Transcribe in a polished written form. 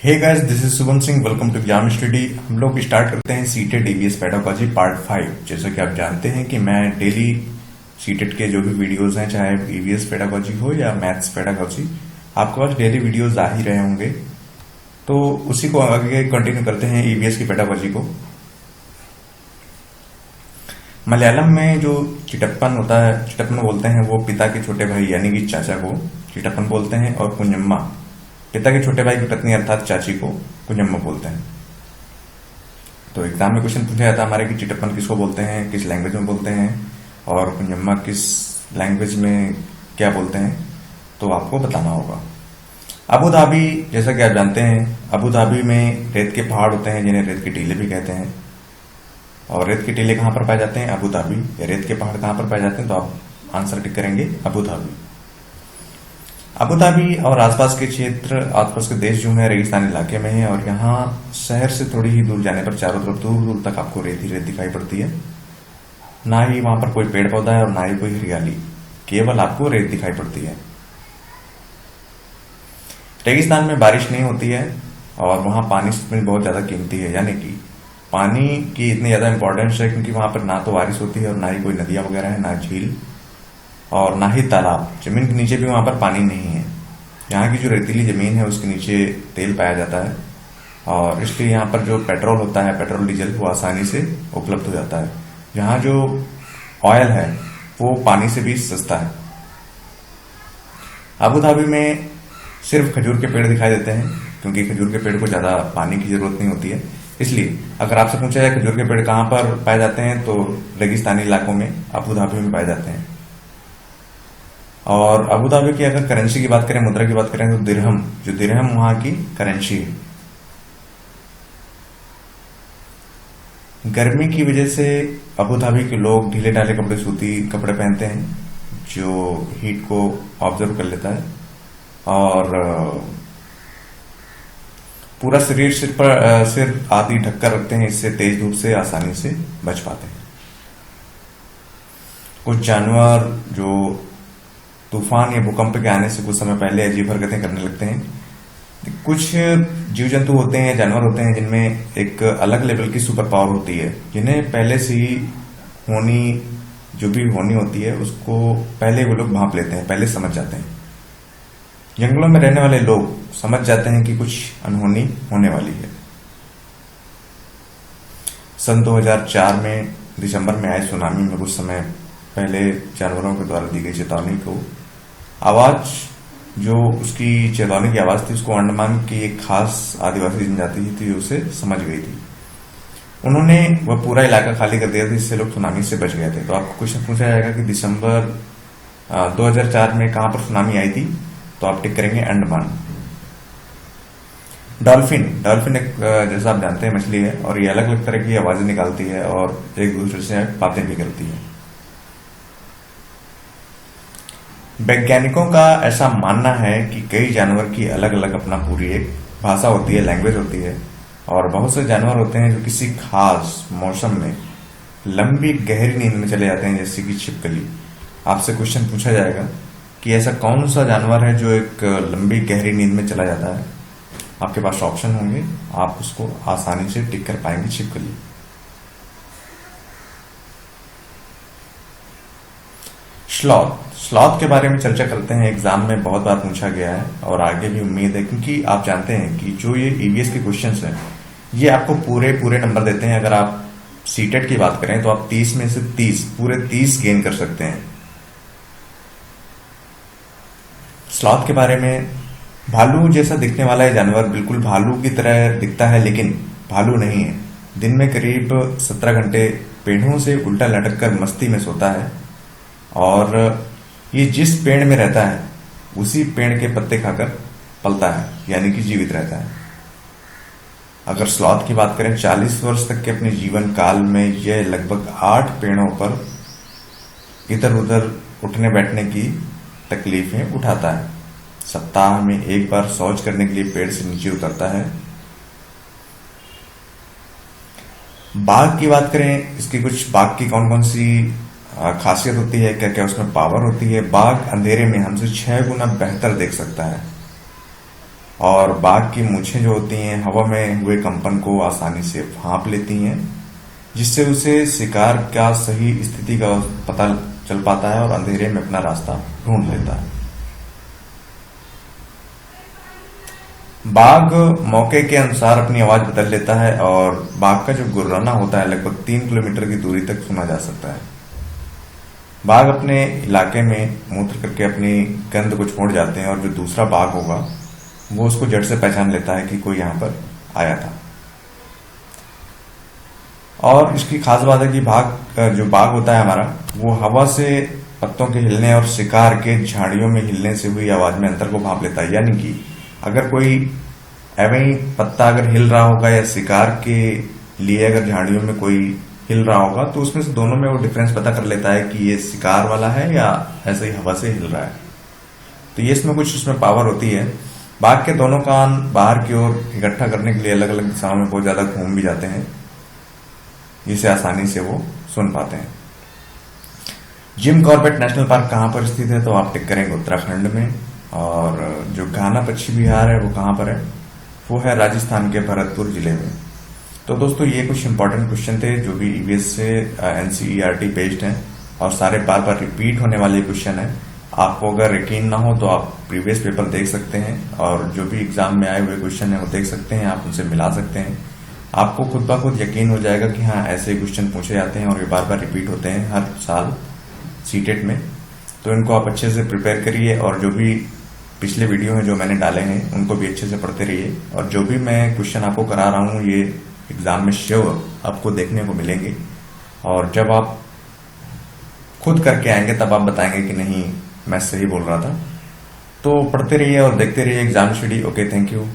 Hey guys, this is Shubham Singh. Welcome to exam study. हम लोग start करते हैं सीटेट ईवीएस पेडागोजी पार्ट 5। जैसा कि आप जानते हैं कि मैं डेली सीटेट के जो भी वीडियोस हैं, चाहे ईवीएस पेडागोजी हो या मैथ्स पेडागोजी, आपके पास डेली वीडियोस आ ही रहे होंगे। तो उसी को आगे कंटिन्यू करते हैं ईवीएस की पेडागोजी को। मलयालम में जो चिटप्पन होता है, चिटप्पन बोलते हैं, वो पिता के छोटे भाई यानी कि चाचा को चिटप्पन बोलते हैं, और कुंजम्मा पिता के छोटे भाई की पत्नी अर्थात चाची को कुंजम्मा बोलते हैं। तो एग्जाम में क्वेश्चन पूछा जाता है हमारे कि चिटप्पन किसको बोलते हैं, किस लैंग्वेज में बोलते हैं, और कुंजम्मा किस लैंग्वेज में क्या बोलते हैं, तो आपको बताना होगा। अबू धाबी, जैसा कि आप जानते हैं, अबू धाबी में रेत के पहाड़ होते हैं जिन्हें रेत के टीले भी कहते हैं। और रेत के टीले कहां पर पाए जाते हैं? Abu Dhabi. रेत के पहाड़ कहां पर पाए जाते हैं? तो आप आंसर टिक करेंगे अबू धाबी। अबू धाबी और आसपास के क्षेत्र, आसपास के देश जो है रेगिस्तानी इलाके में है, और यहाँ शहर से थोड़ी ही दूर जाने पर चारों तरफ दूर दूर तक आपको रेत ही रेत दिखाई पड़ती है। ना ही वहां पर कोई पेड़ पौधा है और ना ही कोई हरियाली, केवल आपको रेत दिखाई पड़ती है। रेगिस्तान में बारिश नहीं होती है और वहां पानी बहुत ज्यादा कीमती है, यानी कि पानी की इतनी ज्यादा इंपॉर्टेंस है क्योंकि वहां पर ना तो बारिश होती है और ना ही कोई नदियां वगैरह है, ना झील और ना ही तालाब। जमीन के नीचे भी वहां पर पानी नहीं है। यहाँ की जो रेतीली जमीन है उसके नीचे तेल पाया जाता है, और इसलिए यहाँ पर जो पेट्रोल होता है, पेट्रोल डीजल, वो आसानी से उपलब्ध हो जाता है। यहाँ जो ऑयल है वो पानी से भी सस्ता है। अबू धाबी में सिर्फ खजूर के पेड़ दिखाई देते हैं क्योंकि खजूर के पेड़ को ज्यादा पानी की जरूरत नहीं होती है। इसलिए अगर आपसे पूछा जाए खजूर के पेड़ कहां पर पाए जाते हैं, तो रेगिस्तानी इलाकों में, अबू धाबी में पाए जाते हैं। और अबू धाबी की अगर करेंसी की बात करें, मुद्रा की बात करें, तो दिरहम, जो दिरहम वहां की करेंसी है। गर्मी की वजह से अबू धाबी के लोग ढीले ढाले कपड़े, सूती कपड़े पहनते हैं जो हीट को ऑब्जर्व कर लेता है, और पूरा शरीर सिर आदि ढककर रखते हैं। इससे तेज धूप से आसानी से बच पाते हैं। कुछ जानवर जो तूफान या भूकंप के आने से कुछ समय पहले अजीब हरकतें करने लगते हैं। कुछ जीव जंतु होते हैं, जानवर होते हैं जिनमें एक अलग लेवल की सुपर पावर होती है, जिन्हें पहले से ही जो भी होनी होती है उसको पहले वो लोग भांप लेते हैं, पहले समझ जाते हैं। जंगलों में रहने वाले लोग समझ जाते हैं कि कुछ अनहोनी होने वाली है। सन 2004 में दिसंबर में आए सुनामी में कुछ समय पहले जानवरों के द्वारा दी गई चेतावनी को आवाज, जो उसकी चेतावनी की आवाज थी, उसको अंडमान की एक खास आदिवासी जनजाति थी, उसे समझ गई थी। उन्होंने वह पूरा इलाका खाली कर दिया था, जिससे लोग सुनामी से बच गए थे। तो आपको क्वेश्चन पूछा जाएगा कि दिसंबर 2004 में कहां पर सुनामी आई थी, तो आप टिक करेंगे अंडमान। डॉल्फिन एक, जैसा आप जानते हैं, मछली है, और ये अलग अलग तरह की आवाजें निकालती है और एक दूसरे से बातें भी करती है। वैज्ञानिकों का ऐसा मानना है कि कई जानवर की अलग अलग अपना पूरी एक भाषा होती है, लैंग्वेज होती है, और बहुत से जानवर होते हैं जो किसी खास मौसम में लंबी गहरी नींद में चले जाते हैं, जैसे कि छिपकली। आपसे क्वेश्चन पूछा जाएगा कि ऐसा कौन सा जानवर है जो एक लंबी गहरी नींद में चला जाता है। आपके पास ऑप्शन होंगे, आप उसको आसानी से टिक कर पाएंगे। छिपकली। स्लॉथ के बारे में चर्चा करते हैं। एग्जाम में बहुत बार पूछा गया है और आगे भी उम्मीद है, क्योंकि आप जानते हैं कि जो ये ईवीएस के क्वेश्चंस हैं ये आपको पूरे नंबर देते हैं। अगर आप सीटेट की बात करें तो आप 30 में से 30 गेन कर सकते हैं। स्लॉथ के बारे में, भालू जैसा दिखने वाला है जानवर, बिल्कुल भालू की तरह दिखता है लेकिन भालू नहीं है। दिन में करीब 17 घंटे पेड़ों से उल्टा लटक कर मस्ती में सोता है, और ये जिस पेड़ में रहता है उसी पेड़ के पत्ते खाकर पलता है, यानी कि जीवित रहता है। अगर स्लॉथ की बात करें, 40 वर्ष तक के अपने जीवन काल में यह लगभग 8 पेड़ों पर इधर उधर उठने बैठने की तकलीफें उठाता है। सप्ताह में एक बार शौच करने के लिए पेड़ से नीचे उतरता है। बाघ की बात करें, इसकी कुछ बाघ की कौन कौन सी खासियत होती है, क्या क्या उसमें पावर होती है। बाघ अंधेरे में हमसे 6 गुना बेहतर देख सकता है। और बाघ की मूछें जो होती हैं हवा में हुए कंपन को आसानी से भांप लेती हैं, जिससे उसे शिकार का सही स्थिति का पता चल पाता है और अंधेरे में अपना रास्ता ढूंढ लेता है। बाघ मौके के अनुसार अपनी आवाज बदल लेता है और बाघ का जो गुर्राना होता है लगभग 3 किलोमीटर की दूरी तक सुना जा सकता है। बाघ अपने इलाके में मूत्र करके अपनी गंध को छोड़ जाते हैं और जो दूसरा बाघ होगा वो उसको जड़ से पहचान लेता है कि कोई यहां पर आया था। और इसकी खास बात है कि जो बाघ होता है हमारा, वो हवा से पत्तों के हिलने और शिकार के झाड़ियों में हिलने से हुई आवाज में अंतर को भांप लेता है। यानी कि अगर कोई एवं ही पत्ता अगर हिल रहा होगा या शिकार के लिए अगर झाड़ियों में कोई हिल रहा होगा तो उसमें से दोनों में वो डिफरेंस पता कर लेता है कि ये शिकार वाला है या ऐसे ही हवा से हिल रहा है। तो ये इसमें कुछ उसमें पावर होती है। बाघ के दोनों कान बाहर की ओर इकट्ठा करने के लिए अलग अलग दिशाओं में बहुत ज्यादा घूम भी जाते हैं, जिसे आसानी से वो सुन पाते हैं। जिम कॉर्बेट नेशनल पार्क कहाँ पर स्थित है, तो आप टिक करेंगे उत्तराखंड में। और जो घाना पक्षी विहार है वो कहाँ पर है, वो है राजस्थान के भरतपुर जिले में। तो दोस्तों ये कुछ इंपॉर्टेंट क्वेश्चन थे जो भी ईवीएस से एनसीईआरटी बेस्ड हैं और सारे बार बार रिपीट होने वाले क्वेश्चन हैं। आपको अगर यकीन ना हो तो आप प्रीवियस पेपर देख सकते हैं और जो भी एग्जाम में आए हुए क्वेश्चन है वो देख सकते हैं, आप उनसे मिला सकते हैं। आपको खुद ब खुद यकीन हो जाएगा कि हाँ ऐसे क्वेश्चन पूछे जाते हैं और ये बार बार रिपीट होते हैं हर साल सीटेट में। तो इनको आप अच्छे से प्रिपेयर करिए और जो भी पिछले वीडियो में जो मैंने डाले हैं उनको भी अच्छे से पढ़ते रहिए। और जो भी मैं क्वेश्चन आपको करा रहा हूँ ये एग्जाम में श्योर आपको देखने को मिलेंगे और जब आप खुद करके आएंगे तब आप बताएंगे कि नहीं मैं सही बोल रहा था। तो पढ़ते रहिए और देखते रहिए exam study. Okay, thank you.